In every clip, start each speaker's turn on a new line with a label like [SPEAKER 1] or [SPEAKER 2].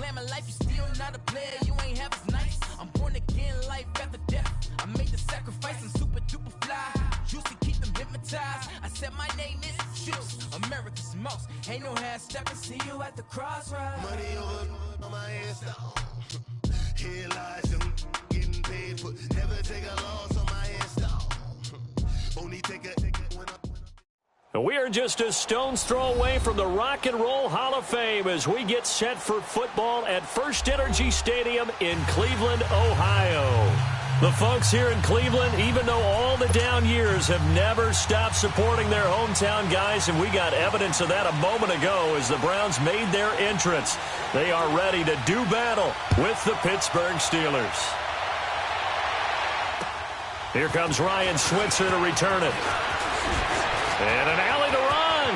[SPEAKER 1] claiming life, you still not a player, you ain't half as nice. I'm born again, life after death. I made the sacrifice, I'm super duper fly. Used to keep them hypnotized. I said my name is Juice, America's most. Ain't no half stepping, see you at the crossroads.
[SPEAKER 2] Money over on my install. Here lies them getting paid for. Never take a loss on my install. Only take a when I.
[SPEAKER 3] We are just a stone's throw away from the Rock and Roll Hall of Fame as we get set for football at First Energy Stadium in Cleveland, Ohio. The folks here in Cleveland, even though all the down years, have never stopped supporting their hometown guys, and we got evidence of that a moment ago as the Browns made their entrance. They are ready to do battle with the Pittsburgh Steelers. Here comes Ryan Switzer to return it. And an alley to run.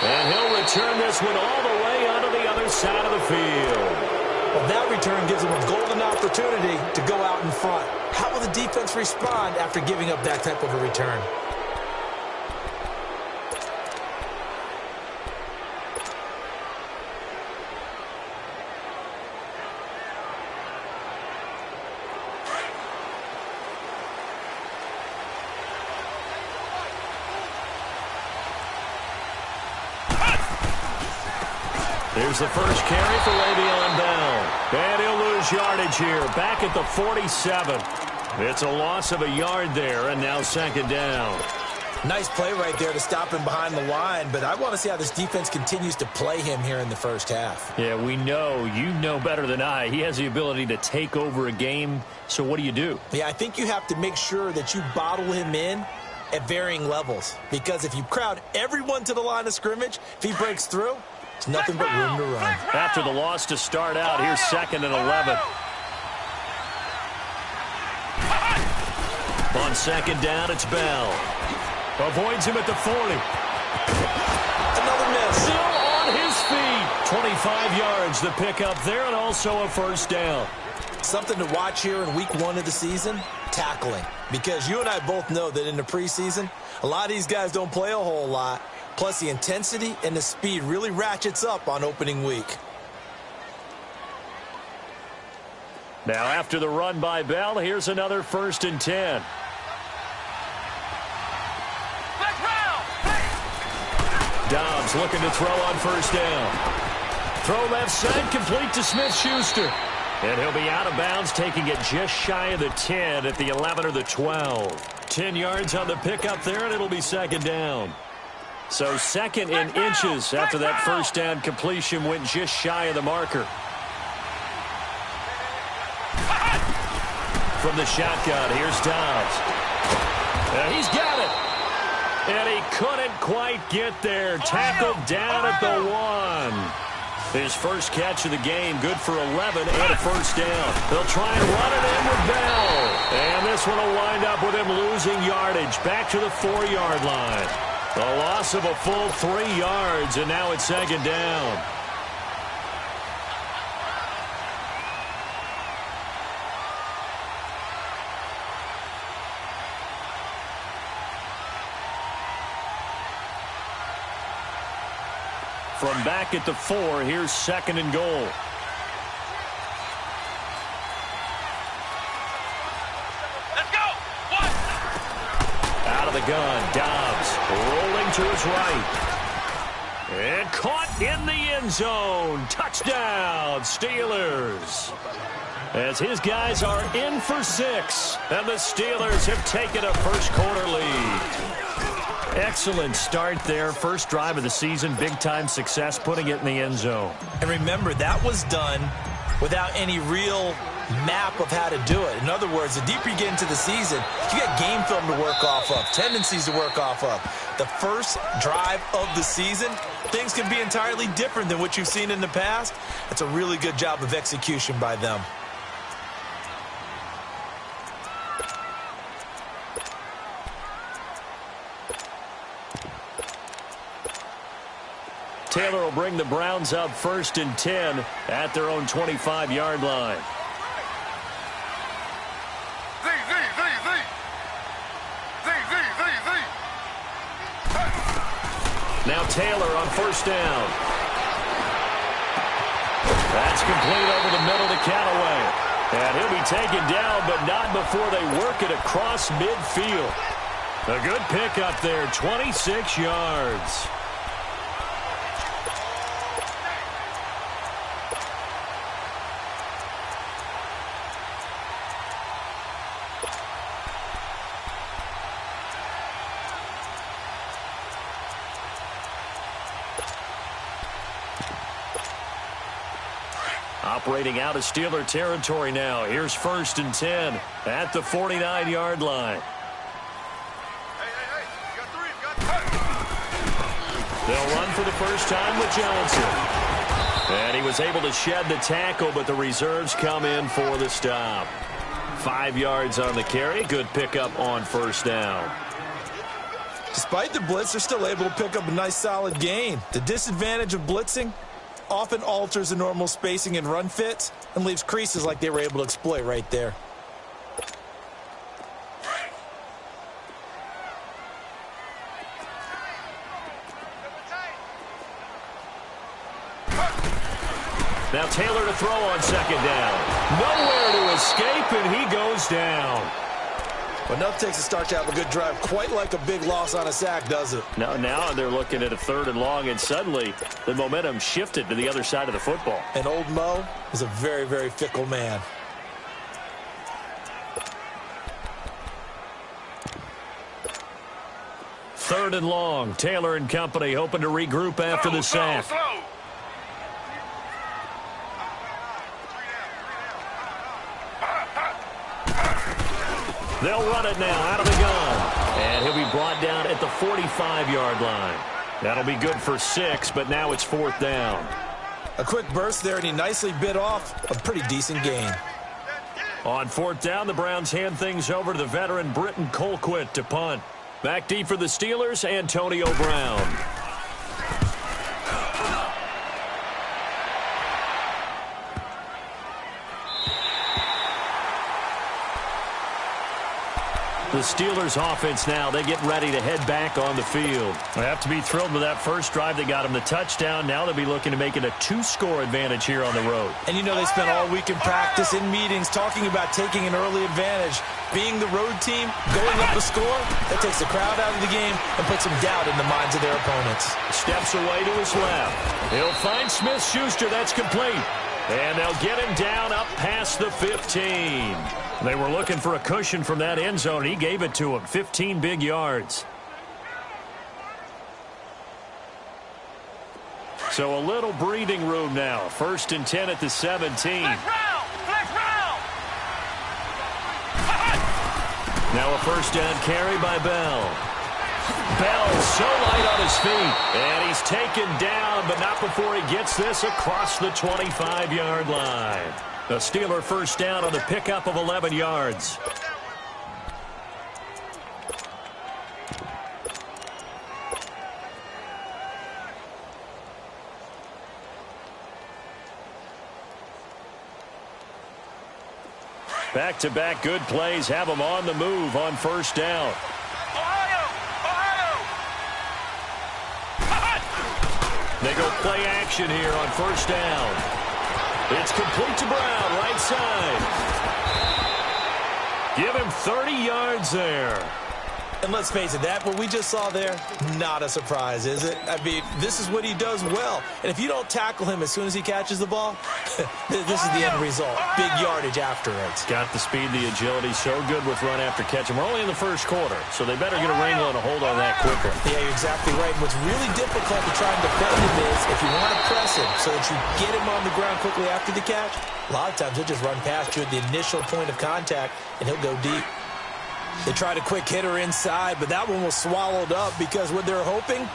[SPEAKER 3] And he'll return this one all the way onto the other side of the field.
[SPEAKER 4] Well, that return gives him a golden opportunity to go out in front. How will the defense respond after giving up that type of a return?
[SPEAKER 3] Here's the first carry for Le'Veon Bell. And he'll lose yardage here, back at the 47. It's a loss of a yard there, and now second down.
[SPEAKER 4] Nice play right there to stop him behind the line, but I want to see how this defense continues to play him here in the first half.
[SPEAKER 3] Yeah, we know. You know better than I. He has the ability to take over a game, so what do you do?
[SPEAKER 4] Yeah, I think you have to make sure that you bottle him in at varying levels, because if you crowd everyone to the line of scrimmage, if he breaks through, it's nothing but room to run.
[SPEAKER 3] After the loss to start out, here's 2nd and 11. On second down, it's Bell. Avoids him at the 40.
[SPEAKER 4] Another miss.
[SPEAKER 3] Still on his feet. 25 yards the pickup there, and also a first down.
[SPEAKER 4] Something to watch here in week 1 of the season, tackling. Because you and I both know that in the preseason, a lot of these guys don't play a whole lot. Plus, the intensity and the speed really ratchets up on opening week.
[SPEAKER 3] Now, after the run by Bell, here's another 1st and 10. Dobbs looking to throw on first down. Throw left side, complete to Smith-Schuster. And he'll be out of bounds, taking it just shy of the 10 at the 11 or the 12. 10 yards on the pickup there, and it'll be second down. So 2nd in inches after that first down completion went just shy of the marker. From the shotgun, here's Dobbs. He's got it. And he couldn't quite get there. Tackled down at the 1. His first catch of the game, good for 11 and a first down. They'll try and run it in with Bell. And this one will wind up with him losing yardage back to the 4-yard line. A loss of a full 3 yards, and now it's second down. From back at the 4, here's 2nd and goal.
[SPEAKER 5] Let's go! One.
[SPEAKER 3] Out of the gun, Dobbs rolling to his right. And caught in the end zone. Touchdown, Steelers. As his guys are in for 6, and the Steelers have taken a first-quarter lead. Excellent start there. First drive of the season, big-time success, putting it in the end zone.
[SPEAKER 4] And remember, that was done without any real map of how to do it. In other words, the deeper you get into the season, you got game film to work off of, tendencies to work off of. The first drive of the season, things can be entirely different than what you've seen in the past. It's a really good job of execution by them.
[SPEAKER 3] Taylor will bring the Browns up 1st and 10 at their own 25-yard line. Now Taylor on first down. That's complete over the middle to Callaway. And he'll be taken down, but not before they work it across midfield. A good pickup there, 26 yards. Operating out of Steeler territory now. Here's 1st and 10 at the 49-yard line. They'll run for the first time with Johnson. And he was able to shed the tackle, but the reserves come in for the stop. 5 yards on the carry. Good pickup on 1st down.
[SPEAKER 4] Despite the blitz, they're still able to pick up a nice solid gain. The disadvantage of blitzing often alters the normal spacing and run fits and leaves creases like they were able to exploit right there.
[SPEAKER 3] Now Taylor to throw on 2nd down. Nowhere to escape, and he goes down.
[SPEAKER 4] But enough takes a start to have a good drive. Quite like a big loss on a sack, does it?
[SPEAKER 3] Now they're looking at a 3rd and long, and suddenly the momentum shifted to the other side of the football.
[SPEAKER 4] And old Mo is a very, very fickle man.
[SPEAKER 3] Third and long. Taylor and company hoping to regroup after the sack. They'll run it now out of the gun. And he'll be brought down at the 45-yard line. That'll be good for 6, but now it's 4th down.
[SPEAKER 4] A quick burst there, and he nicely bit off a pretty decent gain.
[SPEAKER 3] On 4th down, the Browns hand things over to the veteran Britton Colquitt to punt. Back deep for the Steelers, Antonio Brown. The Steelers offense now, they get ready to head back on the field. They have to be thrilled with that first drive that got them the touchdown. Now they'll be looking to make it a 2-score advantage here on the road.
[SPEAKER 4] And you know they spent all week in practice, in meetings, talking about taking an early advantage. Being the road team, going up the score, that takes the crowd out of the game and puts some doubt in the minds of their opponents.
[SPEAKER 3] Steps away to his left. He'll find Smith-Schuster. That's complete. And they'll get him down up past the 15. They were looking for a cushion from that end zone. He gave it to him. 15 big yards. So a little breathing room now. 1st and 10 at the 17. Now a 1st down carry by Bell. Bell so light on his feet. And he's taken down, but not before he gets this across the 25-yard line. The Steeler 1st down on the pickup of 11 yards. Back-to-back good plays have them on the move on 1st down. They go play action here on 1st down. It's complete to Brown, right side. Give him 30 yards there.
[SPEAKER 4] And let's face it, that what we just saw there, not a surprise, is it? I mean, this is what he does well. And if you don't tackle him as soon as he catches the ball, this is the end result. Big yardage afterwards.
[SPEAKER 3] Got the speed, the agility, so good with run after catch. And we're only in the 1st quarter, so they better get a wrangle and a hold on that quicker.
[SPEAKER 4] Yeah, you're exactly right. What's really difficult to try and defend him is if you want to press him so that you get him on the ground quickly after the catch, a lot of times he'll just run past you at the initial point of contact, and he'll go deep. They tried a quick hitter inside, but that one was swallowed up because what they're hoping,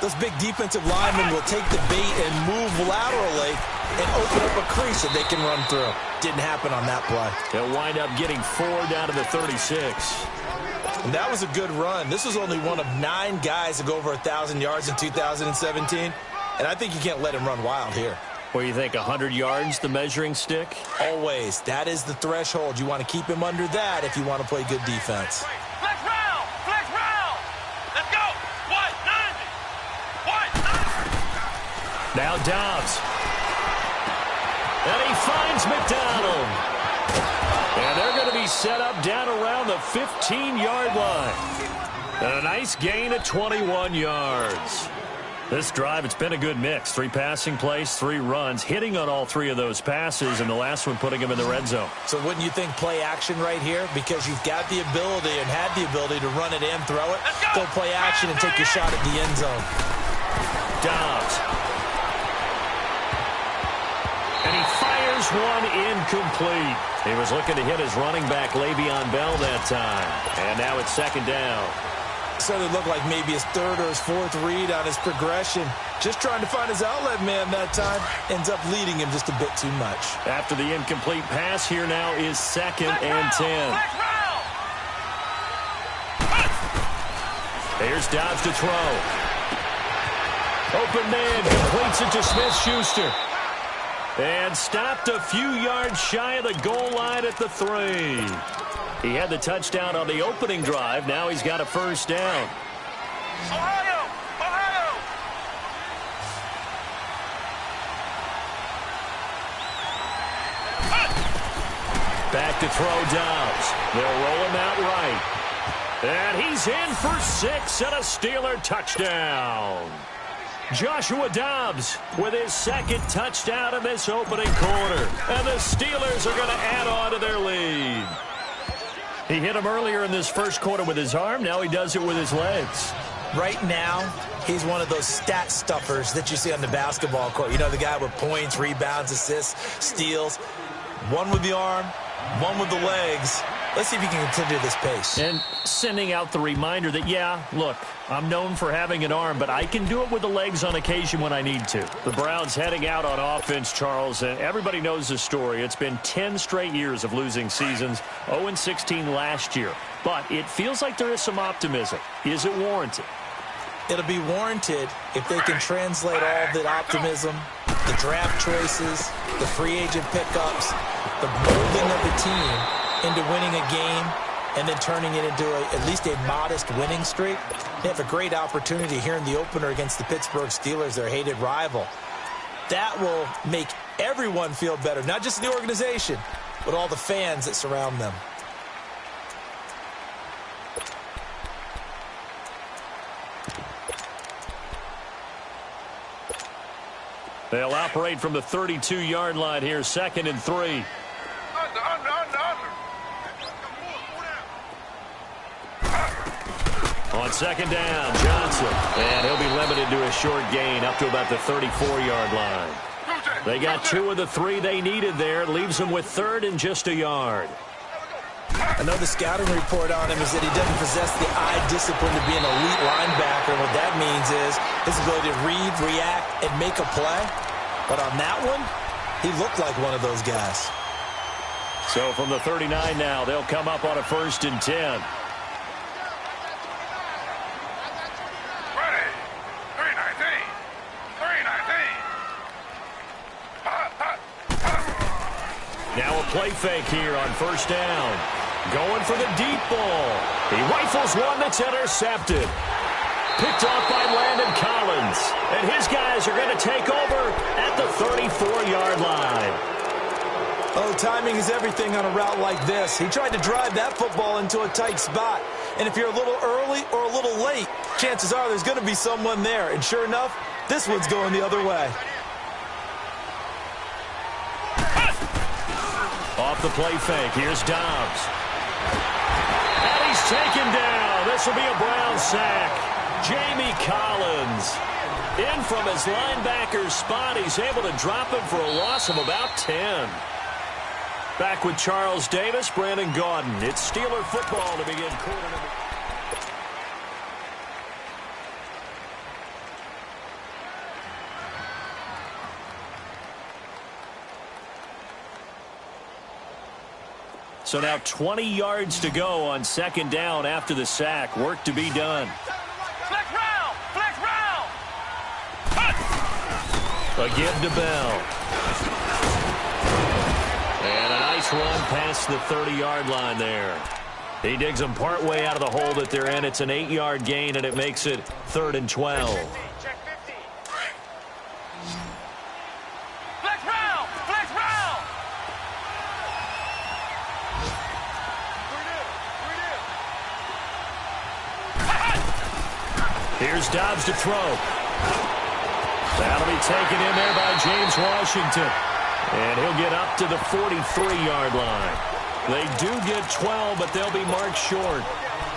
[SPEAKER 4] those big defensive linemen will take the bait and move laterally and open up a crease that they can run through. Didn't happen on that play.
[SPEAKER 3] They'll wind up getting 4 down to the 36.
[SPEAKER 4] And that was a good run. This was only one of 9 guys to go over 1,000 yards in 2017, and I think you can't let him run wild here.
[SPEAKER 3] What do you think, 100 yards, the measuring stick?
[SPEAKER 4] Always. That is the threshold. You want to keep him under that if you want to play good defense.
[SPEAKER 5] Flex round! Flex round! Let's go! 190! 190!
[SPEAKER 3] Now Dobbs. And he finds McDonald. And they're going to be set up down around the 15-yard line. And a nice gain of 21 yards. This drive, it's been a good mix. 3 passing plays, 3 runs, hitting on all 3 of those passes, and the last one putting him in the red zone.
[SPEAKER 4] So wouldn't you think play action right here? Because you've got the ability and had the ability to run it and throw it. Go play action and take your shot at the end zone.
[SPEAKER 3] Dobbs. And he fires one incomplete. He was looking to hit his running back, Le'Veon Bell, that time. And now it's 2nd down.
[SPEAKER 4] So it looked like maybe his 3rd or his 4th read on his progression. Just trying to find his outlet man that time. Ends up leading him just a bit too much.
[SPEAKER 3] After the incomplete pass, here now is 2nd and 10. Here's Dobbs to throw. Open man completes it to Smith-Schuster. And stopped a few yards shy of the goal line at the 3. He had the touchdown on the opening drive. Now he's got a 1st down.
[SPEAKER 5] Ohio! Ohio!
[SPEAKER 3] Back to throw Dobbs. They'll roll him out right. And he's in for 6 and a Steeler touchdown. Joshua Dobbs with his 2nd touchdown in this opening quarter. And the Steelers are going to add on to their lead. He hit him earlier in this first quarter with his arm. Now he does it with his legs.
[SPEAKER 4] Right now, he's one of those stat stuffers that you see on the basketball court. You know, the guy with points, rebounds, assists, steals. One with the arm, one with the legs. Let's see if he can continue this pace.
[SPEAKER 3] And sending out the reminder that, yeah, look, I'm known for having an arm, but I can do it with the legs on occasion when I need to. The Browns heading out on offense, Charles, and everybody knows the story. It's been 10 straight years of losing seasons, 0-16 last year. But it feels like there is some optimism. Is it warranted?
[SPEAKER 4] It'll be warranted if they can translate all of that optimism, the draft choices, the free agent pickups, the molding of the team into winning a game and then turning it into at least a modest winning streak. They have a great opportunity here in the opener against the Pittsburgh Steelers, their hated rival. That will make everyone feel better, not just the organization, but all the fans that surround them.
[SPEAKER 3] They'll operate from the 32-yard line here, 2nd and 3.
[SPEAKER 5] Under.
[SPEAKER 3] On 2nd down, Johnson. And he'll be limited to a short gain up to about the 34-yard line. They got 2 of the 3 they needed there. Leaves them with 3rd and just a yard.
[SPEAKER 4] I know the scouting report on him is that he doesn't possess the eye discipline to be an elite linebacker. What that means is his ability to read, react, and make a play. But on that one, he looked like one of those guys.
[SPEAKER 3] So from the 39 now, they'll come up on a 1st and 10. Now a play fake here on 1st down. Going for the deep ball. He rifles one that's intercepted. Picked off by Landon Collins. And his guys are going to take over at the 34-yard line.
[SPEAKER 4] Oh, timing is everything on a route like this. He tried to drive that football into a tight spot. And if you're a little early or a little late, chances are there's going to be someone there. And sure enough, this one's going the other way.
[SPEAKER 3] Off the play fake, here's Dobbs. And he's taken down. This will be a Brown sack. Jamie Collins in from his linebacker spot. He's able to drop him for a loss of about 10. Back with Charles Davis, Brandon Gaudin. It's Steeler football to begin quarter number. So now 20 yards to go on 2nd down after the sack. Work to be done.
[SPEAKER 5] Flex round! Flex round!
[SPEAKER 3] Again to Bell. And a nice run past the 30-yard line there. He digs them partway out of the hole that they're in. It's an 8-yard gain, and it makes it 3rd and 12.
[SPEAKER 5] Check 50. Flex round! Flex round!
[SPEAKER 3] Here's Dobbs to throw. That'll be taken in there by James Washington. And he'll get up to the 43-yard line. They do get 12, but they'll be marked short.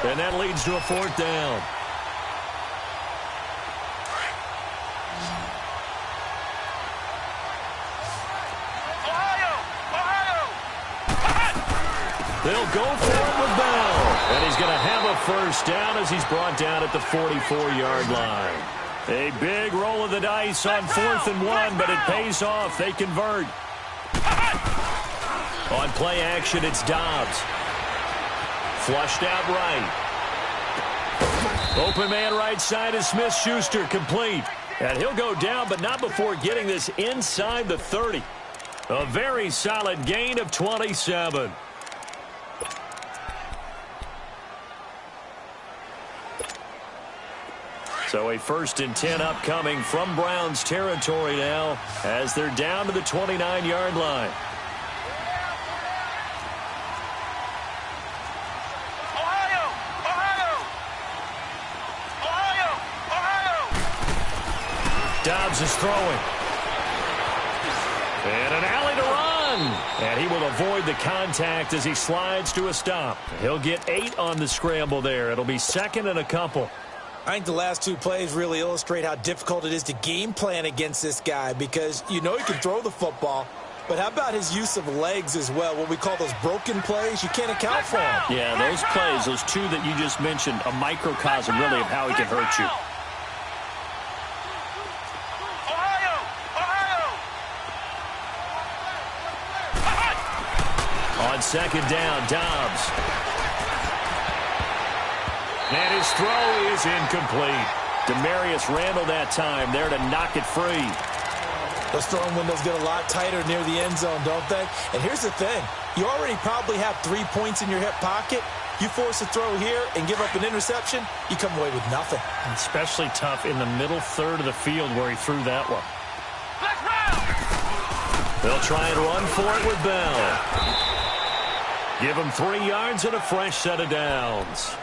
[SPEAKER 3] And that leads to a 4th down. They'll go for it with Bell. And he's going to have a 1st down as he's brought down at the 44-yard line. A big roll of the dice on 4th and 1, but it pays off. They convert. On play action, it's Dobbs. Flushed out right. Open man right side is Smith-Schuster, complete. And he'll go down, but not before getting this inside the 30. A very solid gain of 27. So a 1st and 10 upcoming from Browns territory now as they're down to the 29-yard line. Dobbs is throwing. And an alley to run. And he will avoid the contact as he slides to a stop. He'll get 8 on the scramble there. It'll be 2nd and a couple.
[SPEAKER 4] I think the last 2 plays really illustrate how difficult it is to game plan against this guy because you know he can throw the football, but how about his use of legs as well, what we call those broken plays? You can't account for them.
[SPEAKER 3] Yeah, those plays, those 2 that you just mentioned, a microcosm really of how he can hurt you. On 2nd down, Dobbs. And his throw is incomplete. Demarius Randall that time there to knock it free.
[SPEAKER 4] Those throwing windows get a lot tighter near the end zone, don't they? And here's the thing. You already probably have 3 points in your hip pocket. You force a throw here and give up an interception, you come away with nothing.
[SPEAKER 3] Especially tough in the middle third of the field where he threw that one. They'll try and run for it with Bell. Give him 3 yards and a fresh set of downs.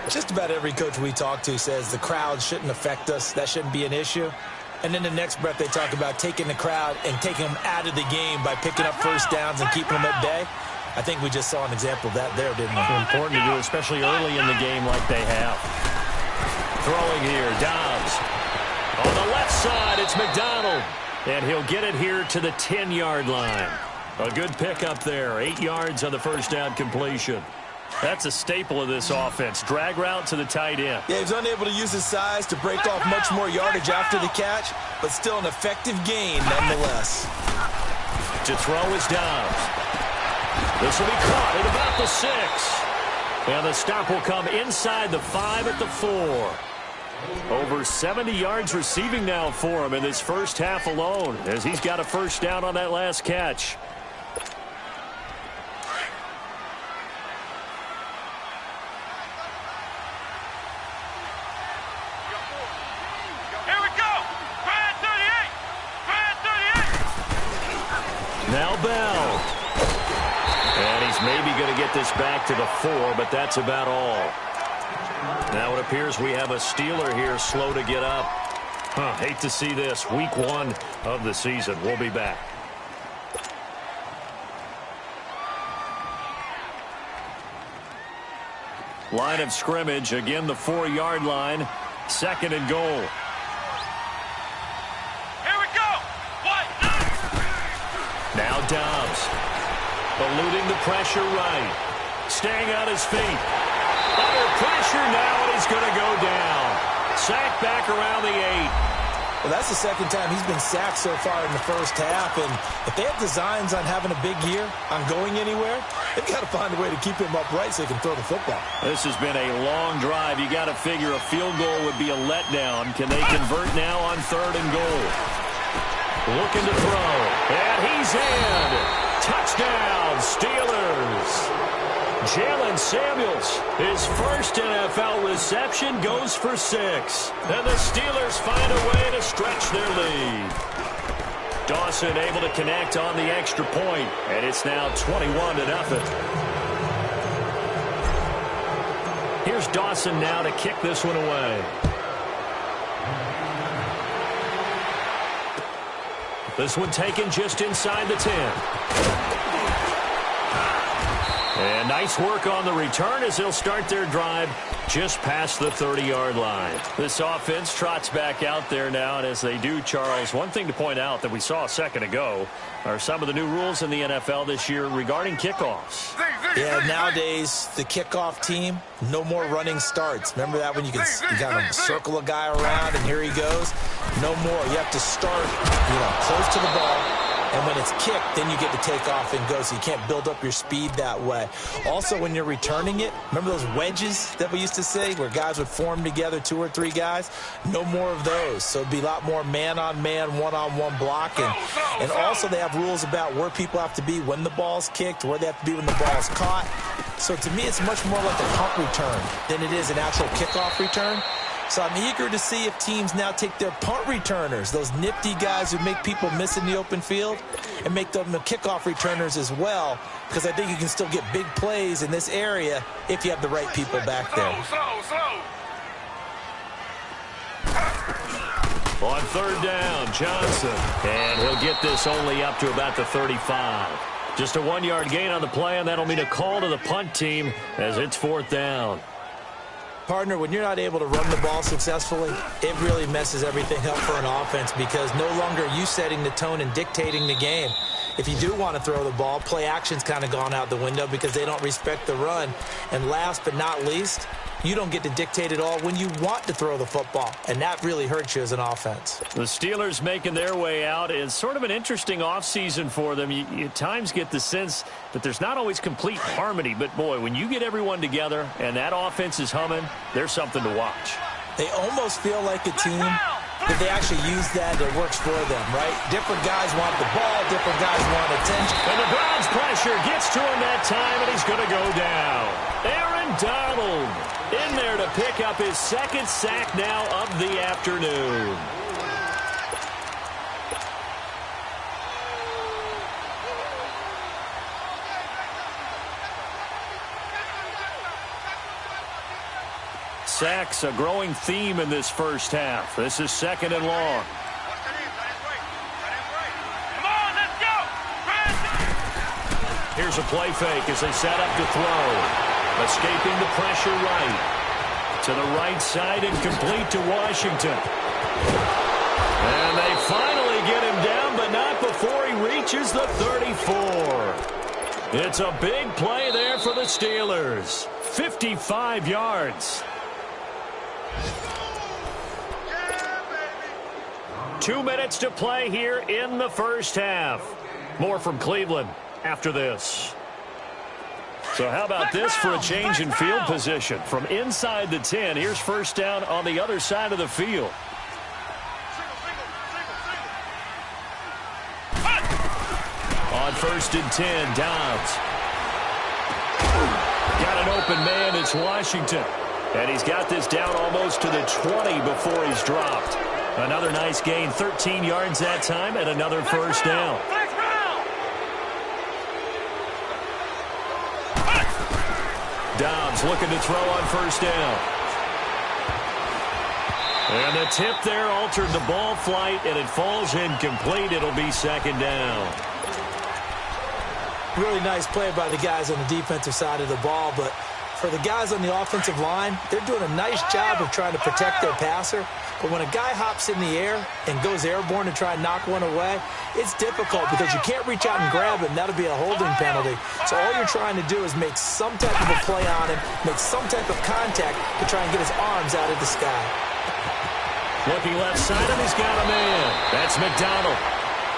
[SPEAKER 4] Just about every coach we talk to says the crowd shouldn't affect us. That shouldn't be an issue. And in the next breath, they talk about taking the crowd and taking them out of the game by picking up 1st downs and keeping them at bay. I think we just saw an example of that there, didn't we?
[SPEAKER 3] Important to do, especially early in the game like they have. Throwing here, Dobbs. On the left side, it's McDonald. And he'll get it here to the 10-yard line. A good pickup there. 8 yards on the 1st down completion. That's a staple of this offense. Drag route to the tight end.
[SPEAKER 4] Yeah, he's unable to use his size to break off much more yardage after the catch, but still an effective gain nonetheless.
[SPEAKER 3] To throw is Dobbs. This will be caught at about the 6. And the stop will come inside the 5 at the 4. Over 70 yards receiving now for him in this first half alone as he's got a 1st down on that last catch. Now Bell. And he's maybe going to get this back to the 4, but that's about all. Now it appears we have a Steeler here slow to get up. Hate to see this. Week 1 of the season. We'll be back. Line of scrimmage. Again, the 4-yard line. 2nd and goal. Now Dobbs, eluding the pressure right, staying on his feet. Under pressure now, and he's going to go down. Sacked back around the 8.
[SPEAKER 4] Well, that's the 2nd time he's been sacked so far in the first half, and if they have designs on having a big year, on going anywhere, they've got to find a way to keep him upright so he can throw the football.
[SPEAKER 3] This has been a long drive. You got to figure a field goal would be a letdown. Can they convert now on 3rd and goal? Looking to throw, and he's in. Touchdown, Steelers. Jalen Samuels, his first NFL reception, goes for 6. And the Steelers find a way to stretch their lead. Dawson able to connect on the extra point, and it's now 21-0. Here's Dawson now to kick this one away. This one taken just inside the 10. And nice work on the return as they'll start their drive just past the 30-yard line. This offense trots back out there now, and as they do, Charles, one thing to point out that we saw a second ago are some of the new rules in the NFL this year regarding kickoffs.
[SPEAKER 4] Yeah, nowadays, the kickoff team, no more running starts. Remember that when you kind of circle a guy around and here he goes? No more. You have to start, close to the ball. And when it's kicked, then you get to take off and go, so you can't build up your speed that way. Also, when you're returning it, remember those wedges that we used to say where guys would form together, 2 or 3 guys? No more of those. So it'd be a lot more man-on-man, one-on-one blocking. And also they have rules about where people have to be when the ball's kicked, where they have to be when the ball's caught. So to me, it's much more like a punt return than it is an actual kickoff return. So I'm eager to see if teams now take their punt returners, those nifty guys who make people miss in the open field, and make them the kickoff returners as well, because I think you can still get big plays in this area if you have the right people back there.
[SPEAKER 3] On third down, Johnson. And he'll get this only up to about the 35. Just a 1-yard gain on the play, and that'll mean a call to the punt team as it's 4th down.
[SPEAKER 4] Partner, when you're not able to run the ball successfully, it really messes everything up for an offense because no longer are you setting the tone and dictating the game. If you do want to throw the ball, play action's kind of gone out the window because they don't respect the run. And last but not least, you don't get to dictate it all when you want to throw the football, and that really hurts you as an offense.
[SPEAKER 3] The Steelers making their way out is sort of an interesting offseason for them. You at times get the sense that there's not always complete harmony, but boy, when you get everyone together and that offense is humming, there's something to watch.
[SPEAKER 4] They almost feel like a team that they actually use that works for them, right? Different guys want the ball, different guys want attention.
[SPEAKER 3] And the Browns pressure gets to him that time, and he's going to go down. Aaron Donald in there to pick up his 2nd sack now of the afternoon. Sacks, a growing theme in this first half. This is 2nd and long.
[SPEAKER 5] Come on, let's go!
[SPEAKER 3] Here's a play fake as they set up to throw. Escaping the pressure right. To the right side and complete to Washington. And they finally get him down, but not before he reaches the 34. It's a big play there for the Steelers. 55 yards. 2 minutes to play here in the first half. More from Cleveland after this. So how about this for a change in field position? From inside the 10, here's first down on the other side of the field. On 1st and 10, Dobbs. Got an open man, it's Washington. And he's got this down almost to the 20 before he's dropped. Another nice gain, 13 yards that time, and another first down. Dobbs looking to throw on first down. And the tip there altered the ball flight, and it falls incomplete. It'll be 2nd down.
[SPEAKER 4] Really nice play by the guys on the defensive side of the ball, but for the guys on the offensive line, they're doing a nice job of trying to protect their passer. But when a guy hops in the air and goes airborne to try and knock one away, it's difficult because you can't reach out and grab him. That'll be a holding penalty. So all you're trying to do is make some type of a play on him, make some type of contact to try and get his arms out of the sky.
[SPEAKER 3] Looking left side, and he's got a man. That's McDonald.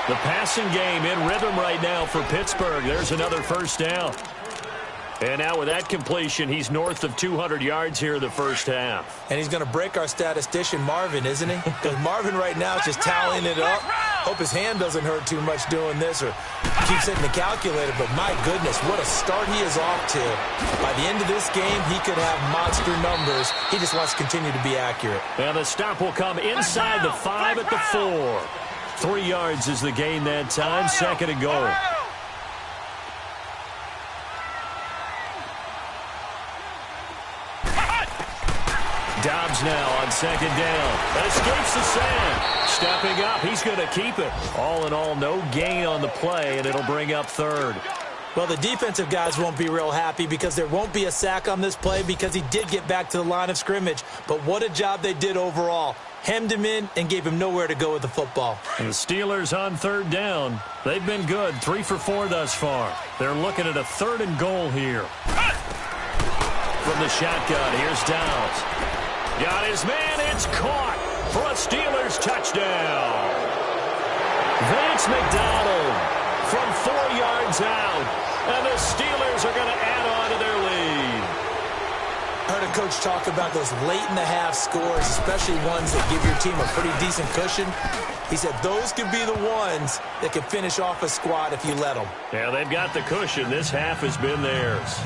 [SPEAKER 3] The passing game in rhythm right now for Pittsburgh. There's another first down. And now with that completion, he's north of 200 yards here in the first half.
[SPEAKER 4] And he's going to break our statistician, Marvin, isn't he? Because Marvin right now is just tallying it up. Hope his hand doesn't hurt too much doing this or keeps hitting the calculator. But my goodness, what a start he is off to. By the end of this game, he could have monster numbers. He just wants to continue to be accurate.
[SPEAKER 3] And the stop will come inside the 5 at the 4. 3 yards is the gain that time. 2nd and goal. Dobbs now on second down. And escapes the sand. Stepping up, he's going to keep it. All in all, no gain on the play, and it'll bring up third.
[SPEAKER 4] Well, the defensive guys won't be real happy because there won't be a sack on this play because he did get back to the line of scrimmage. But what a job they did overall. Hemmed him in and gave him nowhere to go with the football.
[SPEAKER 3] And the Steelers on third down. They've been good, 3 for 4 thus far. They're looking at a 3rd and goal here. From the shotgun, here's Downs. Got his man, it's caught for a Steelers touchdown. Vance McDonald from 4 yards out, and the Steelers are going to add on to their lead.
[SPEAKER 4] I heard a coach talk about those late-in-the-half scores, especially ones that give your team a pretty decent cushion. He said those could be the ones that can finish off a squad if you let them.
[SPEAKER 3] Yeah, they've got the cushion. This half has been theirs.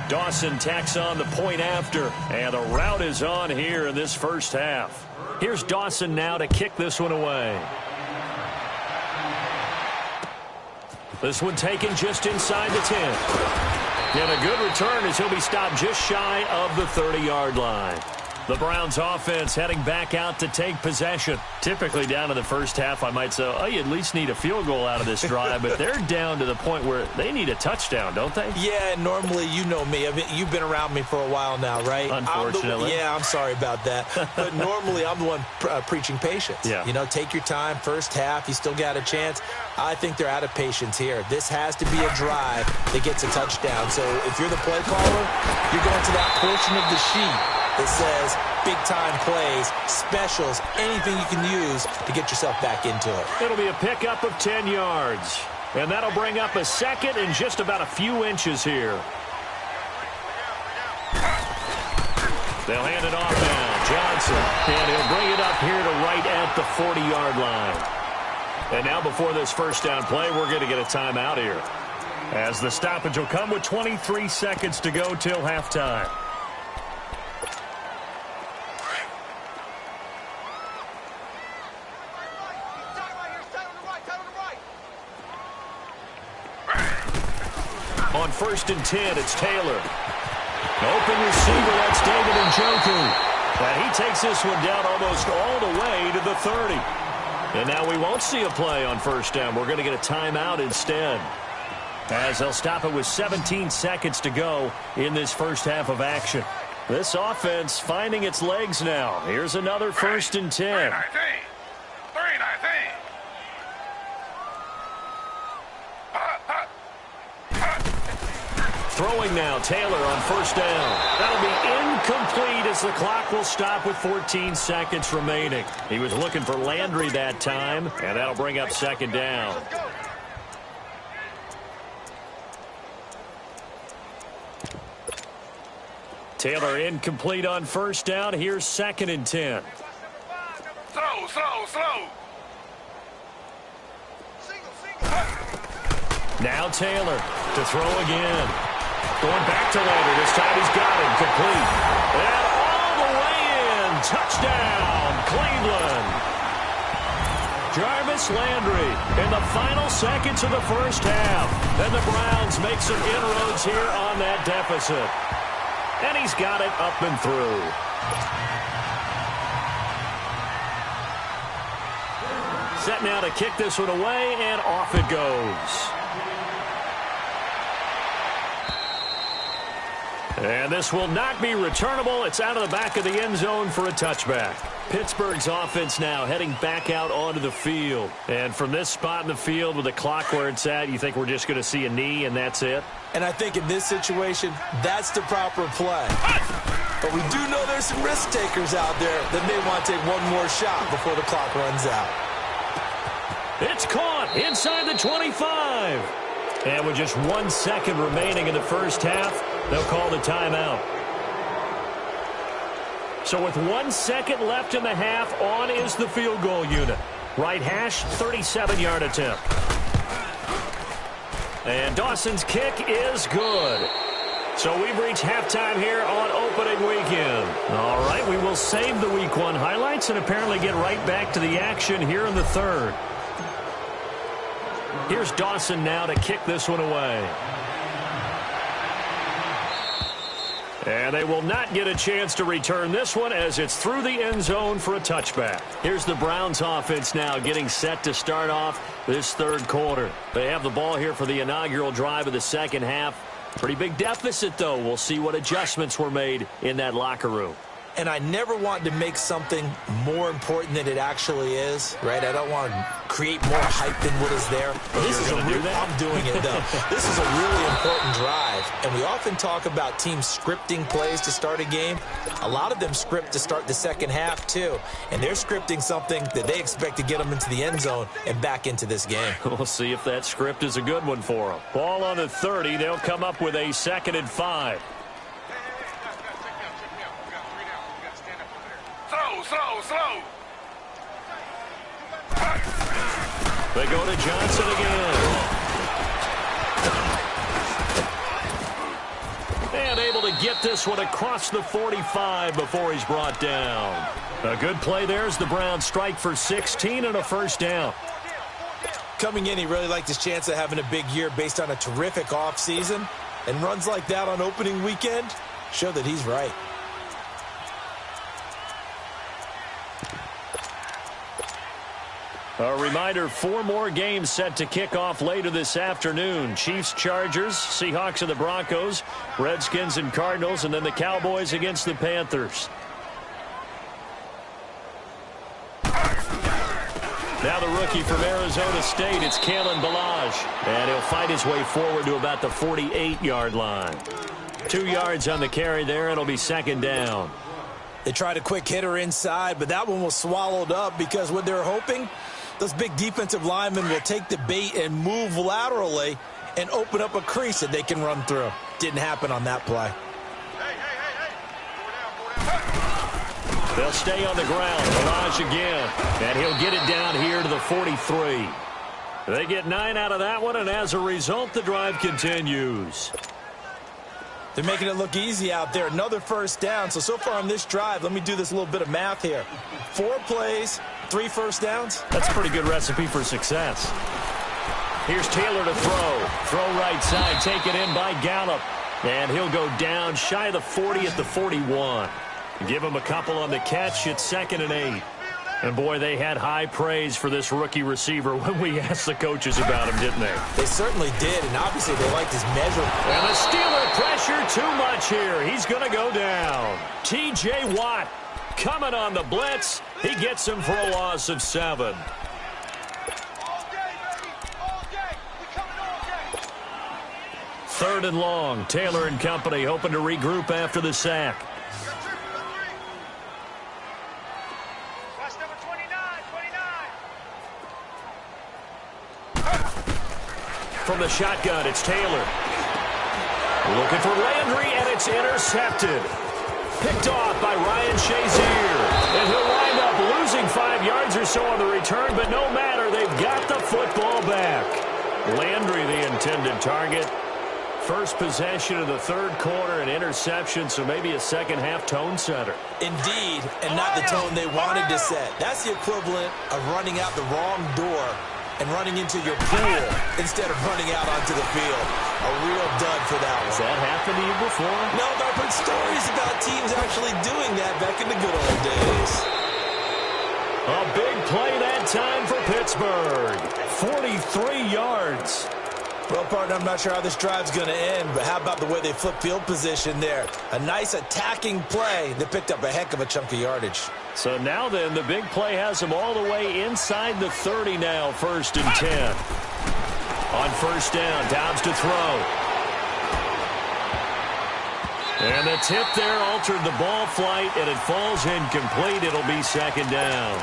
[SPEAKER 3] Dawson tacks on the point after, and the route is on here in this first half. Here's Dawson now to kick this one away. This one taken just inside the 10. And a good return as he'll be stopped just shy of the 30-yard line. The Browns offense heading back out to take possession. Typically down to the first half, I might say, oh, you at least need a field goal out of this drive, but they're down to the point where they need a touchdown, don't they?
[SPEAKER 4] Yeah, normally, you know me. I mean, you've been around me for a while now, right?
[SPEAKER 3] Unfortunately.
[SPEAKER 4] I'm sorry about that. But normally, I'm the one preaching patience.
[SPEAKER 3] Yeah.
[SPEAKER 4] You know, take your time. First half, you still got a chance. I think they're out of patience here. This has to be a drive that gets a touchdown. So if you're the play caller, you're going to that portion of the sheet that says big-time plays, specials, anything you can use to get yourself back into it.
[SPEAKER 3] It'll be a pickup of 10 yards. And that'll bring up a 2nd and just about a few inches here. They'll hand it off now. Johnson. And he'll bring it up here to right at the 40-yard line. And now before this first down play, we're going to get a timeout here, as the stoppage will come with 23 seconds to go till halftime. On 1st and 10, it's Taylor. Open receiver, that's David Njoku. And he takes this one down almost all the way to the 30. And now we won't see a play on first down. We're going to get a timeout instead, as they'll stop it with 17 seconds to go in this first half of action. This offense finding its legs now. Here's another 1st and 10. Throwing now, Taylor on first down. That'll be incomplete as the clock will stop with 14 seconds remaining. He was looking for Landry that time, and that'll bring up 2nd down. Taylor incomplete on first down. Here's 2nd and 10.
[SPEAKER 5] Slow.
[SPEAKER 3] Now Taylor to throw again. Going back to Landry. This time he's got him complete. And all the way in. Touchdown, Cleveland. Jarvis Landry in the final seconds of the first half. And the Browns make some inroads here on that deficit. And he's got it up and through. Set now to kick this one away, and off it goes. And this will not be returnable. It's out of the back of the end zone for a touchback. Pittsburgh's offense now heading back out onto the field. And from this spot in the field with the clock where it's at, you think we're just going to see a knee and that's it?
[SPEAKER 4] And I think in this situation, that's the proper play. But we do know there's some risk takers out there that may want to take one more shot before the clock runs out.
[SPEAKER 3] It's caught inside the 25. And with just 1 second remaining in the first half, they'll call the timeout. So with 1 second left in the half, on is the field goal unit. Right hash, 37-yard attempt. And Dawson's kick is good. So we've reached halftime here on opening weekend. All right, we will save the Week 1 highlights and apparently get right back to the action here in the third. Here's Dawson now to kick this one away. And they will not get a chance to return this one as it's through the end zone for a touchback. Here's the Browns offense now getting set to start off this third quarter. They have the ball here for the inaugural drive of the second half. Pretty big deficit, though. We'll see what adjustments were made in that locker room.
[SPEAKER 4] And I never want to make something more important than it actually is, right? I don't want to create more hype than what is there. This is I'm doing it, though. This is a really important drive. And we often talk about teams scripting plays to start a game. A lot of them script to start the second half, too. And they're scripting something that they expect to get them into the end zone and back into this game.
[SPEAKER 3] We'll see if that script is a good one for them. Ball on the 30. They'll come up with a 2nd and 5.
[SPEAKER 5] Slow.
[SPEAKER 3] They go to Johnson again. And able to get this one across the 45 before he's brought down. A good play there as the Browns strike for 16 and a first down.
[SPEAKER 4] Coming in, he really liked his chance of having a big year based on a terrific offseason. And runs like that on opening weekend show that he's right.
[SPEAKER 3] A reminder, 4 more games set to kick off later this afternoon. Chiefs, Chargers, Seahawks and the Broncos, Redskins and Cardinals, and then the Cowboys against the Panthers. Now the rookie from Arizona State, it's Kalen Ballage. And he'll fight his way forward to about the 48-yard line. 2 yards on the carry there. It'll be 2nd down.
[SPEAKER 4] They tried a quick hitter inside, but that one was swallowed up because what they're hoping, those big defensive linemen will take the bait and move laterally and open up a crease that they can run through. Didn't happen on that play.
[SPEAKER 3] They'll stay on the ground. Ballage again. And he'll get it down here to the 43. They get 9 out of that one, and as a result, the drive continues.
[SPEAKER 4] They're making it look easy out there. Another first down. So far on this drive, let me do this little bit of math here. 4 plays, 3 first downs.
[SPEAKER 3] That's a pretty good recipe for success. Here's Taylor to throw. Throw right side, taken in by Gallup. And he'll go down shy of the 40 at the 41. Give him a couple on the catch. It's 2nd and 8. And, boy, they had high praise for this rookie receiver when we asked the coaches about him, didn't they?
[SPEAKER 4] They certainly did, and obviously they liked his measure.
[SPEAKER 3] And the Steeler pressure too much here. He's going to go down. T.J. Watt coming on the blitz. He gets him for a loss of 7. Third and long. Taylor and company hoping to regroup after the sack. From the shotgun, it's Taylor. Looking for Landry, and it's intercepted. Picked off by Ryan Shazier. And he'll wind up losing 5 yards or so on the return, but no matter, they've got the football back. Landry, the intended target. First possession of the third quarter, an interception, so maybe a second-half tone setter.
[SPEAKER 4] Indeed, and not the tone they wanted to set. That's the equivalent of running out the wrong door and running into your pool instead of running out onto the field. A real dud for that one.
[SPEAKER 3] Has that happened to you before?
[SPEAKER 4] No, but I've heard stories about teams actually doing that back in the good old days.
[SPEAKER 3] A big play that time for Pittsburgh. 43 yards.
[SPEAKER 4] Well, partner, I'm not sure how this drive's going to end, but how about the way they flip field position there? A nice attacking play that picked up a heck of a chunk of yardage.
[SPEAKER 3] So now then, the big play has them all the way inside the 30 now, 1st and 10. On first down, Dobbs to throw. And the tip there altered the ball flight, and it falls incomplete. It'll be 2nd down.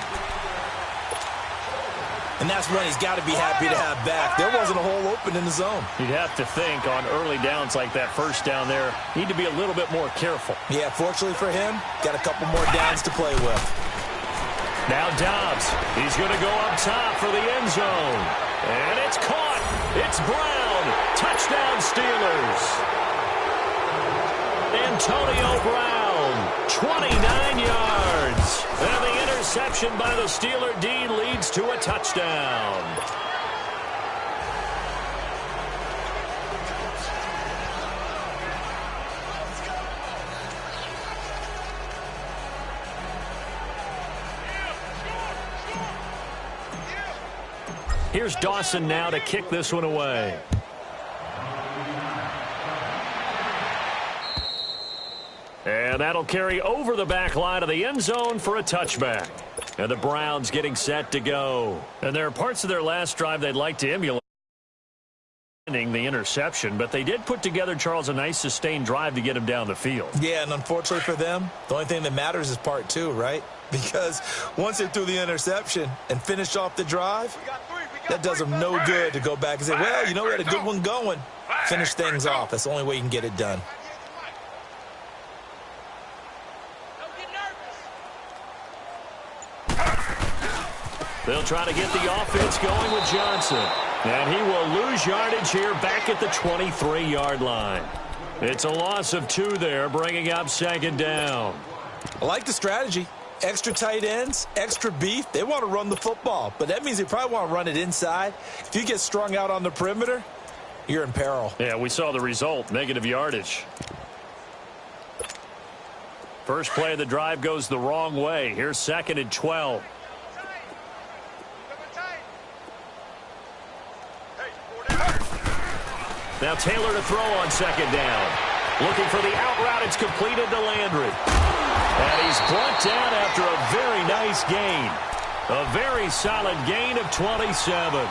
[SPEAKER 4] And that's one he's got to be happy to have back. There wasn't a hole open in the zone.
[SPEAKER 3] You'd have to think on early downs like that first down there, need to be a little bit more careful.
[SPEAKER 4] Yeah, fortunately for him, got a couple more downs to play with.
[SPEAKER 3] Now Dobbs, he's going to go up top for the end zone. And it's caught. It's Brown. Touchdown Steelers. Antonio Brown, 29 yards. And the interception by the Steeler D leads to a touchdown. Here's Dawson now to kick this one away. And that'll carry over the back line of the end zone for a touchback. And the Browns getting set to go. And there are parts of their last drive they'd like to emulate. The interception, but they did put together, Charles, a nice sustained drive to get him down the field.
[SPEAKER 4] Yeah, and unfortunately for them, the only thing that matters is part two, right? Because once they threw the interception and finished off the drive, that does them no good to go back and say, well, you know, we had a good one going. Finish things off. That's the only way you can get it done.
[SPEAKER 3] They'll try to get the offense going with Johnson. And he will lose yardage here back at the 23-yard line. It's a loss of 2 there, bringing up second down.
[SPEAKER 4] I like the strategy. Extra tight ends, extra beef. They want to run the football, but that means they probably want to run it inside. If you get strung out on the perimeter, you're in peril.
[SPEAKER 3] Yeah, we saw the result, negative yardage. First play of the drive goes the wrong way. Here's 2nd and 12. Now Taylor to throw on second down. Looking for the out route. It's completed to Landry. And he's brought down after a very nice gain. A very solid gain of 27.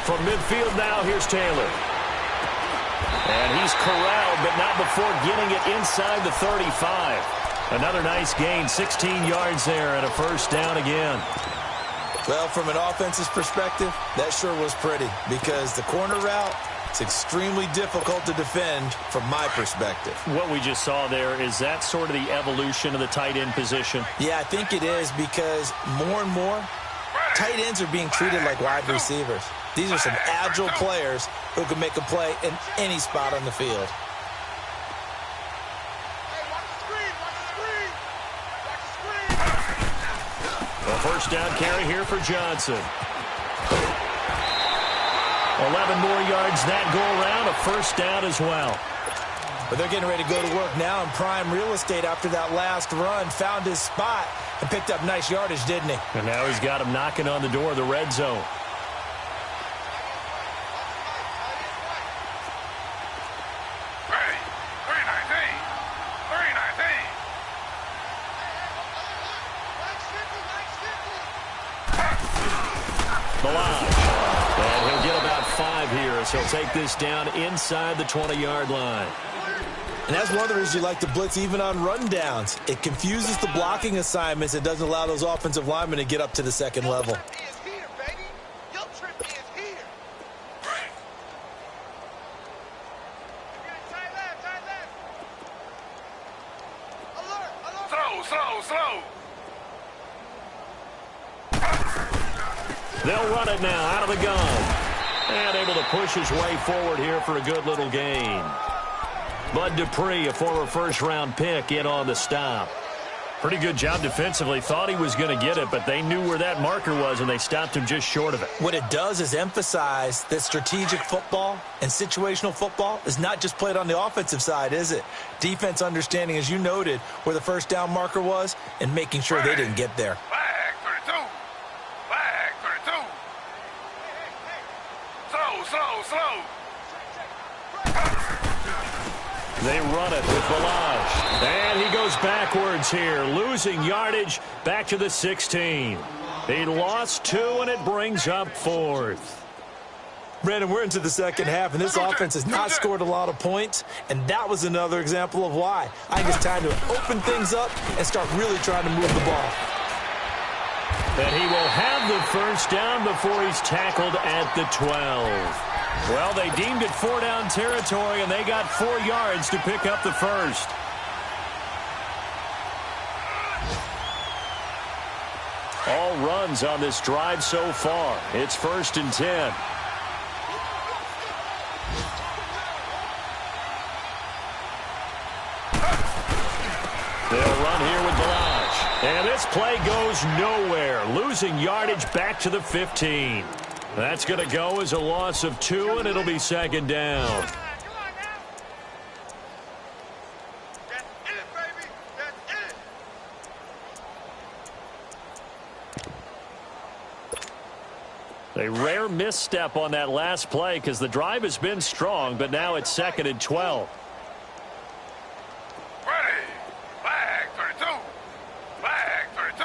[SPEAKER 3] From midfield now, here's Taylor. And he's corralled, but not before getting it inside the 35. Another nice gain, 16 yards there, and a first down again.
[SPEAKER 4] Well, from an offense's perspective, that sure was pretty, because the corner route, it's extremely difficult to defend from my perspective.
[SPEAKER 3] What we just saw there, is that sort of the evolution of the tight end position?
[SPEAKER 4] Yeah, I think it is, because more and more, tight ends are being treated like wide receivers. These are some agile players who can make a play in any spot on the field.
[SPEAKER 3] A first down carry here for Johnson. 11 more yards that go around, a first down as well.
[SPEAKER 4] But they're getting ready to go to work now in prime real estate after that last run. Found his spot and picked up nice yardage, didn't he?
[SPEAKER 3] And now he's got him knocking on the door of the red zone. And he'll get about 5 here as he'll take this down inside the 20-yard line.
[SPEAKER 4] And that's one of the reasons you like to blitz even on rundowns. It confuses the blocking assignments. It doesn't allow those offensive linemen to get up to the second level.
[SPEAKER 5] Slow.
[SPEAKER 3] They'll run it now out of the gun. And able to push his way forward here for a good little gain. Bud Dupree, a former first-round pick, in on the stop. Pretty good job defensively. Thought he was going to get it, but they knew where that marker was, and they stopped him just short of it.
[SPEAKER 4] What it does is emphasize that strategic football and situational football is not just played on the offensive side, is it? Defense understanding, as you noted, where the first down marker was and making sure they didn't get there.
[SPEAKER 5] Flag 32. Slow.
[SPEAKER 3] They run it with Balaj. And he goes backwards here, losing yardage back to the 16. He lost 2, and it brings up 4th.
[SPEAKER 4] Brandon, we're into the second half, and this offense has not scored a lot of points, and that was another example of why. I think it's time to open things up and start really trying to move the ball.
[SPEAKER 3] And he will have the first down before he's tackled at the 12. Well, they deemed it 4-down territory, and they got 4 yards to pick up the first. All runs on this drive so far. It's 1st and 10. They'll run here with Balaj. And this play goes nowhere, losing yardage back to the 15. That's going to go as a loss of 2, and it'll be second down. A rare misstep on that last play because the drive has been strong, but now it's 2nd and 12.
[SPEAKER 5] Ready. Flag 32. Flag 32.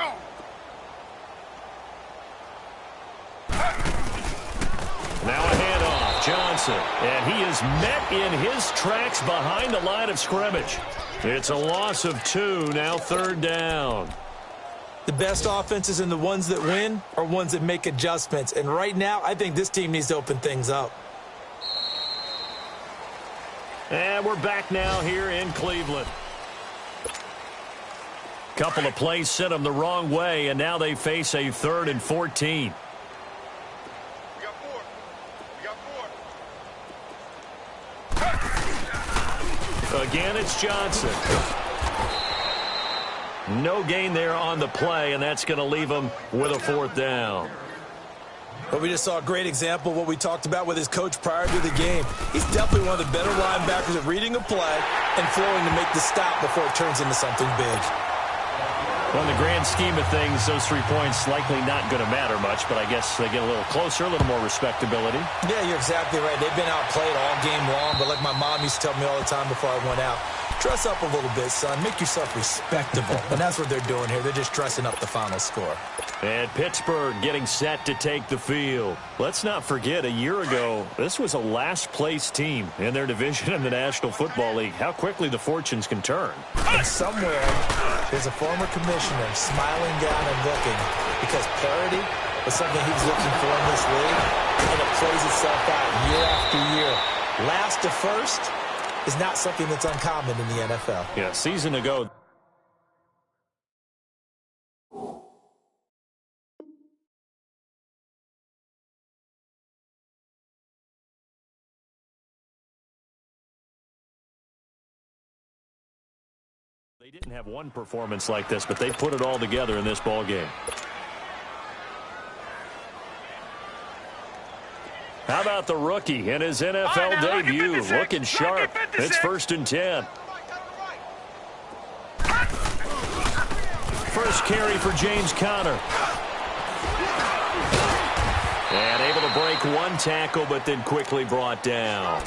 [SPEAKER 3] Now a handoff. Johnson. And he is met in his tracks behind the line of scrimmage. It's a loss of 2, now 3rd down.
[SPEAKER 4] The best offenses and the ones that win are ones that make adjustments. And right now, I think this team needs to open things up.
[SPEAKER 3] And we're back now here in Cleveland. Couple of plays sent them the wrong way, and now they face a 3rd and 14.
[SPEAKER 5] We got 4.
[SPEAKER 3] Again, it's Johnson. No gain there on the play, and that's going to leave him with a 4th down.
[SPEAKER 4] But we just saw a great example of what we talked about with his coach prior to the game. He's definitely one of the better linebackers at reading a play and flowing to make the stop before it turns into something big.
[SPEAKER 3] Well, in the grand scheme of things, those 3 points likely not going to matter much, but I guess they get a little closer, a little more respectability.
[SPEAKER 4] Yeah, you're exactly right. They've been outplayed all game long, but like my mom used to tell me all the time before I went out, dress up a little bit, son. Make yourself respectable. And that's what they're doing here. They're just dressing up the final score.
[SPEAKER 3] And Pittsburgh getting set to take the field. Let's not forget, a year ago, this was a last-place team in their division in the National Football League. How quickly the fortunes can turn.
[SPEAKER 4] And somewhere, there's a former commissioner smiling down and looking because parity was something he was looking for in this league, and it plays itself out year after year. Last to first is not something that's uncommon in the NFL.
[SPEAKER 3] Yeah, season ago. They didn't have one performance like this, but they put it all together in this ball game. How about the rookie in his NFL debut? Looking sharp. It's 1st and 10. First carry for James Conner. And able to break one tackle, but then quickly brought down.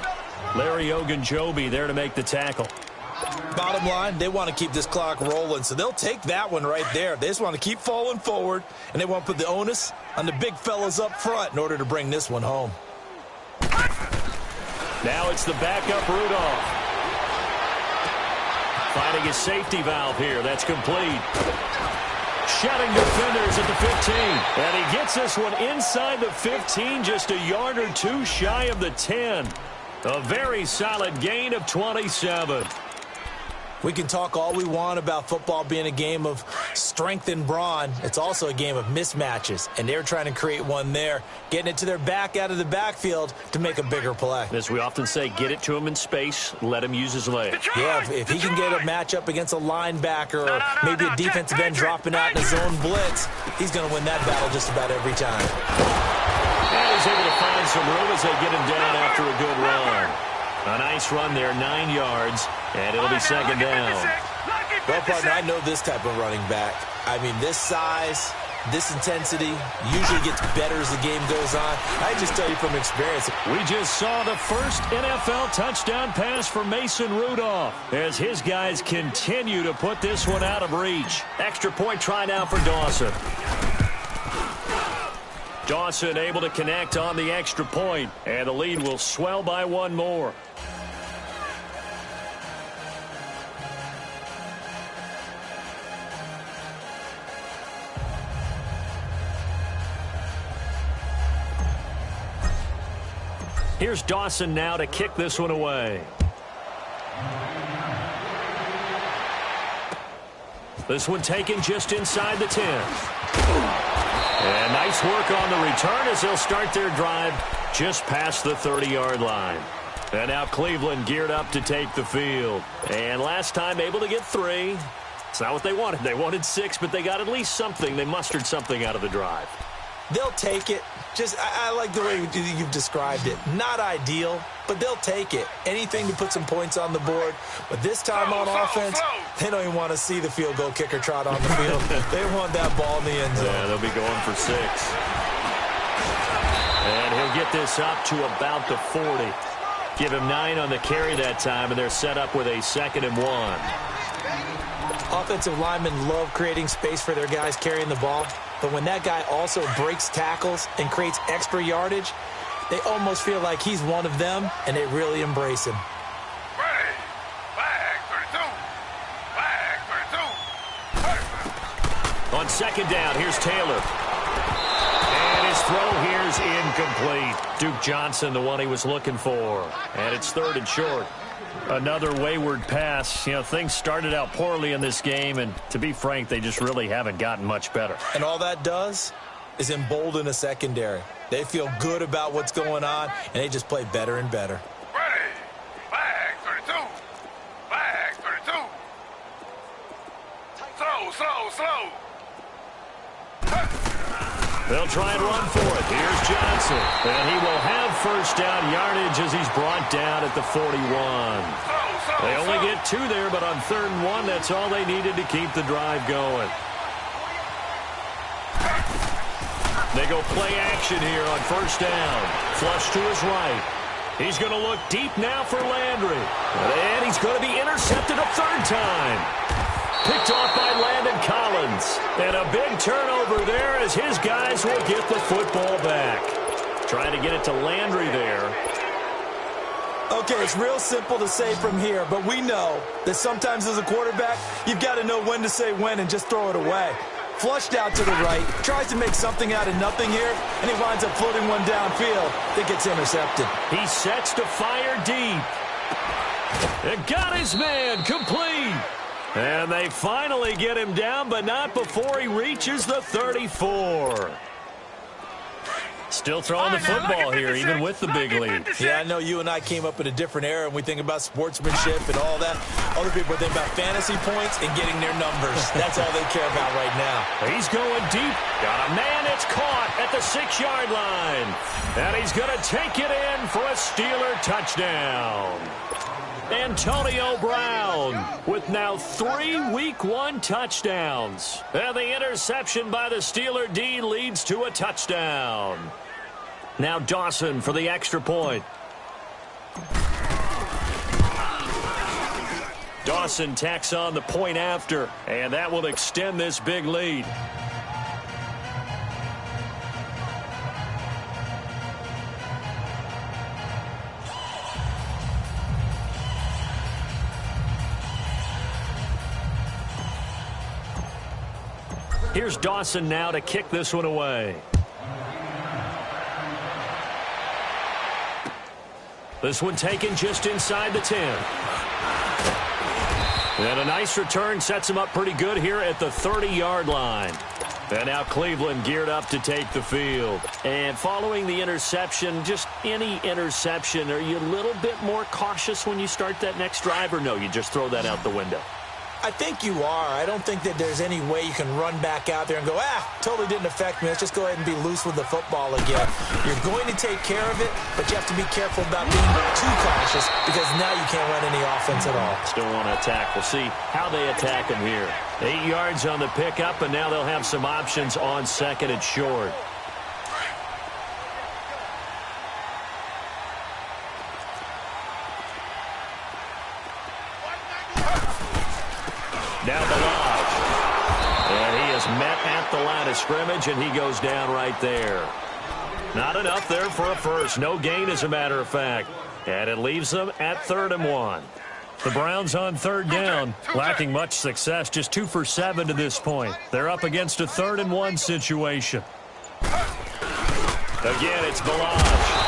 [SPEAKER 3] Larry Ogunjobi there to make the tackle.
[SPEAKER 4] Bottom line, they want to keep this clock rolling, so they'll take that one right there. They just want to keep falling forward, and they want to put the onus on the big fellas up front in order to bring this one home.
[SPEAKER 3] Now it's the backup Rudolph. Finding his safety valve here. That's complete. Shutting defenders at the 15. And he gets this one inside the 15, just a yard or 2 shy of the 10. A very solid gain of 27.
[SPEAKER 4] We can talk all we want about football being a game of strength and brawn. It's also a game of mismatches, and they're trying to create one there, getting it to their back out of the backfield to make a bigger play.
[SPEAKER 3] As we often say, get it to him in space, let him use his legs.
[SPEAKER 4] Yeah, if he can get a matchup against a linebacker or maybe a defensive end dropping out in a zone blitz, he's going to win that battle just about every time.
[SPEAKER 3] And he's able to find some room as they get him down after a good run. A nice run there, 9 yards, and it'll be 2nd down.
[SPEAKER 4] Well, partner, I know this type of running back. I mean, this size, this intensity usually gets better as the game goes on. I just tell you from experience.
[SPEAKER 3] We just saw the first NFL touchdown pass for Mason Rudolph as his guys continue to put this one out of reach. Extra point try now for Dawson. Dawson able to connect on the extra point, and the lead will swell by 1 more. Here's Dawson now to kick this one away. This one taken just inside the 10. And nice work on the return as they'll start their drive just past the 30-yard line. And now Cleveland geared up to take the field. And last time able to get 3. It's not what they wanted. They wanted 6, but they got at least something. They mustered something out of the drive.
[SPEAKER 4] They'll take it. I like the way you've described it. Not ideal, but they'll take it. Anything to put some points on the board. But this time on offense, they don't even want to see the field goal kicker trot on the field. They want that ball in the end zone.
[SPEAKER 3] Yeah, they'll be going for 6. And he'll get this up to about the 40. Give him 9 on the carry that time, and they're set up with a 2nd and 1.
[SPEAKER 4] Offensive linemen love creating space for their guys carrying the ball, but when that guy also breaks tackles and creates extra yardage, they almost feel like he's one of them, and they really embrace him.
[SPEAKER 5] Ready. Flag 32. Flag 32.
[SPEAKER 3] On 2nd down, here's Taylor. And his throw here's incomplete. Duke Johnson, the one he was looking for. And it's 3rd and short. Another wayward pass. You know, things started out poorly in this game, and to be frank, they just really haven't gotten much better.
[SPEAKER 4] And all that does is embolden a secondary. They feel good about what's going on, and they just play better and better.
[SPEAKER 5] Ready. Flag 32. Flag 32. Slow.
[SPEAKER 3] They'll try and run for it. Here's Johnson. And he will have 1st down yardage as he's brought down at the 41. They only get 2 there, but on 3rd and 1, that's all they needed to keep the drive going. They go play action here on 1st down. Flush to his right. He's going to look deep now for Landry. And he's going to be intercepted a 3rd time. Picked off by Landon Collins. And a big turnover there as his guys will get the football back. Trying to get it to Landry there.
[SPEAKER 4] Okay, it's real simple to say from here, but we know that sometimes as a quarterback, you've got to know when to say when and just throw it away. Flushed out to the right, tries to make something out of nothing here, and he winds up floating one downfield that gets intercepted.
[SPEAKER 3] He sets to fire deep. It got his man complete. And they finally get him down, but not before he reaches the 34. Still throwing the football here, even with the big lead.
[SPEAKER 4] Yeah, I know you and I came up in a different era, and we think about sportsmanship and all that. Other people think about fantasy points and getting their numbers. That's all they care about right now.
[SPEAKER 3] He's going deep. Got a man that's caught at the 6-yard line. And he's going to take it in for a Steeler touchdown. Antonio Brown with now 3 Week 1 touchdowns. And the interception by the Steeler D leads to a touchdown. Now Dawson for the extra point. Dawson tacks on the point after, and that will extend this big lead. Here's Dawson now to kick this one away. This one taken just inside the 10. And a nice return sets him up pretty good here at the 30-yard line. And now Cleveland geared up to take the field. And following the interception, just any interception, are you a little bit more cautious when you start that next drive, or no, you just throw that out the window?
[SPEAKER 4] I think you are. I don't think that there's any way you can run back out there and go, totally didn't affect me. Let's just go ahead and be loose with the football again. You're going to take care of it, but you have to be careful about being too cautious because now you can't run any offense at all.
[SPEAKER 3] Still want to attack. We'll see how they attack him here. 8 yards on the pickup, and now they'll have some options on 2nd and short. Now Balaj. And he is met at the line of scrimmage, and he goes down right there. Not enough there for a first. No gain, as a matter of fact. And it leaves them at 3rd and 1. The Browns on 3rd down, lacking much success, just 2 for 7 to this point. They're up against a 3rd and 1 situation. Again, it's Balaj.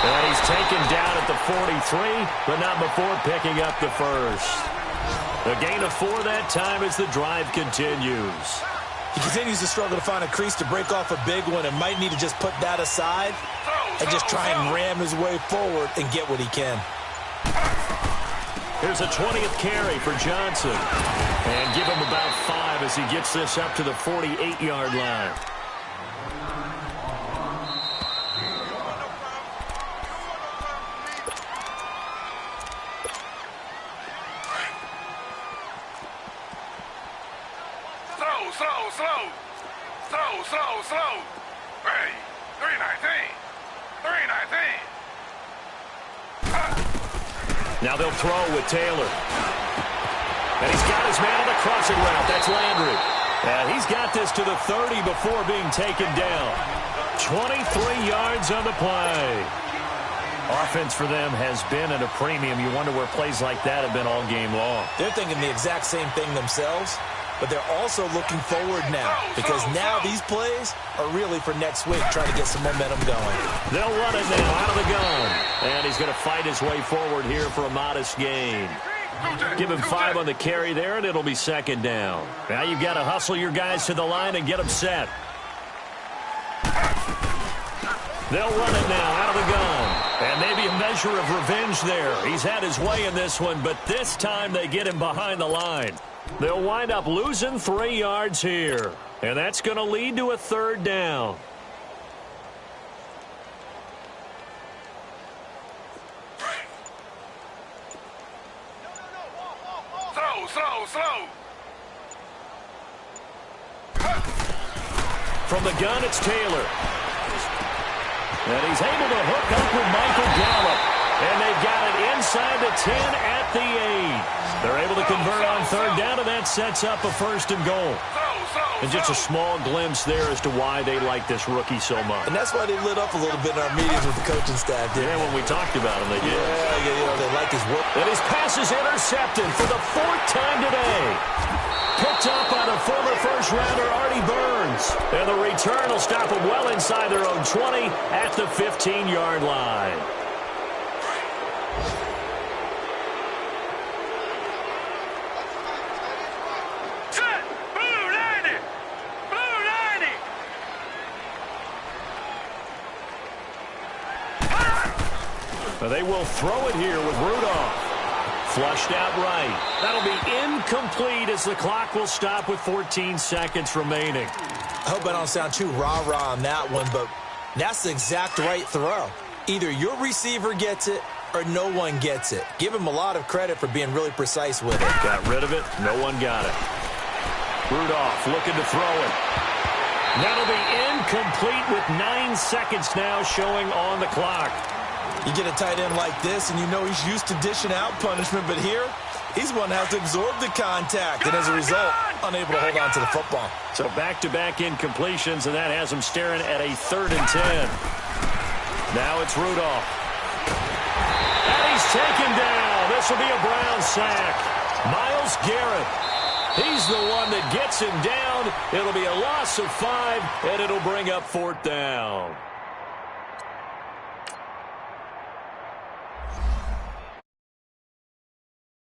[SPEAKER 3] And he's taken down at the 43, but not before picking up the first. A gain of 4 that time as the drive continues.
[SPEAKER 4] He continues to struggle to find a crease to break off a big one and might need to just put that aside and just try and ram his way forward and get what he can.
[SPEAKER 3] Here's a 20th carry for Johnson. And give him about 5 as he gets this up to the 48-yard line.
[SPEAKER 5] Slow. Ready. 319. 319.
[SPEAKER 3] Now they'll throw with Taylor. And he's got his man on the crossing route. That's Landry. And he's got this to the 30 before being taken down. 23 yards on the play. Offense for them has been at a premium. You wonder where plays like that have been all game long.
[SPEAKER 4] They're thinking the exact same thing themselves, but they're also looking forward now because now these plays are really for next week, trying to get some momentum going.
[SPEAKER 3] They'll run it now out of the gun. And he's going to fight his way forward here for a modest gain. Give him 5 on the carry there, and it'll be second down. Now you've got to hustle your guys to the line and get them set. They'll run it now out of the gun. And maybe a measure of revenge there. He's had his way in this one, but this time they get him behind the line. They'll wind up losing 3 yards here. And that's going to lead to a third down.
[SPEAKER 5] Slow.
[SPEAKER 3] From the gun, it's Taylor. And he's able to hook up with Michael Gallup. And they've got it inside the 10 at the 8. They're able to convert on third down, and that sets up a first and goal. And just a small glimpse there as to why they like this rookie so much.
[SPEAKER 4] And that's why they lit up a little bit in our meetings with the coaching staff.
[SPEAKER 3] Yeah, when we talked about him, they did.
[SPEAKER 4] Yeah, they like his work.
[SPEAKER 3] And his pass is intercepted for the 4th time today. Picked up by the former first-rounder Artie Burns. And the return will stop them well inside their own 20 at the 15-yard line. They will throw it here with Rudolph. Flushed out right. That'll be incomplete as the clock will stop with 14 seconds remaining.
[SPEAKER 4] I hope I don't sound too rah-rah on that one, but that's the exact right throw. Either your receiver gets it or no one gets it. Give him a lot of credit for being really precise with it.
[SPEAKER 3] Got rid of it. No one got it. Rudolph looking to throw it. That'll be incomplete with 9 seconds now showing on the clock.
[SPEAKER 4] You get a tight end like this, and you know he's used to dishing out punishment, but here, he's one that has to absorb the contact, and as a result, unable to hold on to the football.
[SPEAKER 3] So back-to-back incompletions, and that has him staring at a 3rd and 10. Now it's Rudolph. And he's taken down. This will be a Brown sack. Myles Garrett. He's the one that gets him down. It'll be a loss of 5, and it'll bring up 4th down.